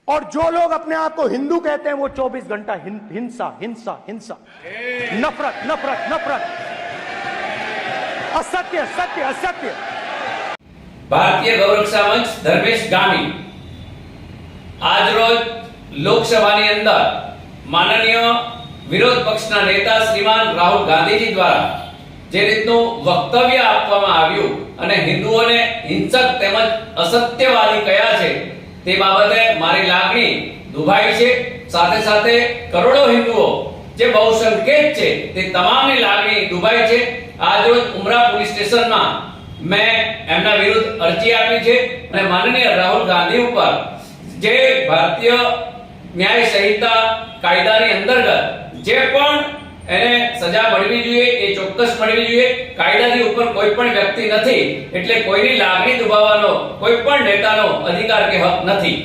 और जो लोग अपने आप को हिंदू कहते हैं वो 24 घंटा हिंसा हिंसा हिंसा, नफरत नफरत नफरत, असत्य सत्य असत्य। भारतीय गौरक्षा मंच धर्मेश गामी आज रोज લોકસભાની અંદર માનનીય વિરોધ પક્ષના નેતા શ્રીમાન રાહુલ ગાંધીજી દ્વારા જે રીતનું વક્તવ્ય આપવામાં આવ્યું અને હિન્દુઓને હિંસક તેમજ અસત્યવાદી કયા છે તે બાબતે મારી લાગણી દુભાઈ છે। સાથે સાથે કરોડો હિન્દુઓ જે બહુસંખ્યક છે તે તમામની લાગણી દુભાઈ છે। આજ રોજ ઉમરા પોલીસ સ્ટેશનમાં મેં એમના વિરુદ્ધ અરજી આપી છે અને માનનીય રાહુલ ગાંધી ઉપર જે ભારતીય ન્યાય સંહિતા કાયદાની અંતર્ગત જે પણ એને સજા મળવી જોઈએ એ ચોક્કસ મળવી જોઈએ। કાયદાની ઉપર કોઈ પણ વ્યક્તિ નથી એટલે કોઈની લાગણી દુભાવવાનો કોઈ પણ નેતાનો અધિકાર કે હક નથી।